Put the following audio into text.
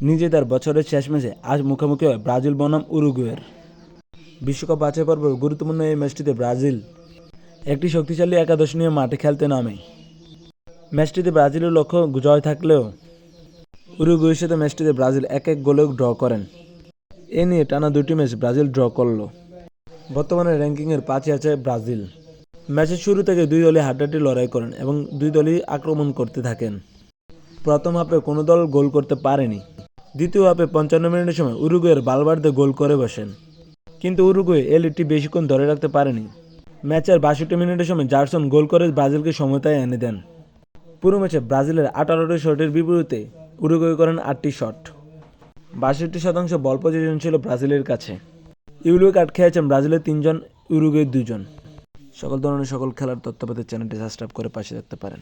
নিজেদের বছরের শেষ ম্যাচে আজ মুখোমুখি হয় ব্রাজিল বনাম উরুগুয়ের। বিশ্বকাপ বাছাই পর্বের গুরুত্বপূর্ণ এই ম্যাচটিতে ব্রাজিল একটি শক্তিশালী একাদশ নিয়ে মাঠে খেলতে নামে। ম্যাচটিতে ব্রাজিলের লক্ষ্য জয় থাকলেও উরুগুয়ের সাথে ম্যাচটিতে ব্রাজিল 1-1 গোলে ড্র করেন। এ নিয়ে টানা দুটি ম্যাচ ব্রাজিল ড্র করল। বর্তমানে র্যাঙ্কিংয়ের 5-এ আছে ব্রাজিল। ম্যাচের শুরু থেকে দুই দলই হাড্ডাহাড্ডি লড়াই করেন এবং দুই দলই আক্রমণ করতে থাকেন। প্রথম হাফে কোনো দল গোল করতে পারেনি। দ্বিতীয় হাফে 55 মিনিটের সময় উরুগুয়ের ভালভার্দে গোল করে বসেন, কিন্তু উরুগুয়ে এই লিডটি বেশিক্ষণ ধরে রাখতে পারেনি। ম্যাচের 62 মিনিটের সময় জারসন গোল করে ব্রাজিলকে সমতায় এনে দেন। পুরো ম্যাচে ব্রাজিলের 18টি শটের বিপরীতে উরুগুয়ে করেন 8টি শট। 62% বল পজিশন ছিল ব্রাজিলের কাছে। ইয়েলো কার্ড খেয়েছেন ব্রাজিলের 3 জন, উরুগুয়ের 2 জন। সকল ধরনের সকল খেলার তথ্য পেতে চ্যানেলটি সাবস্ক্রাইব করে পাশে থাকতে পারেন।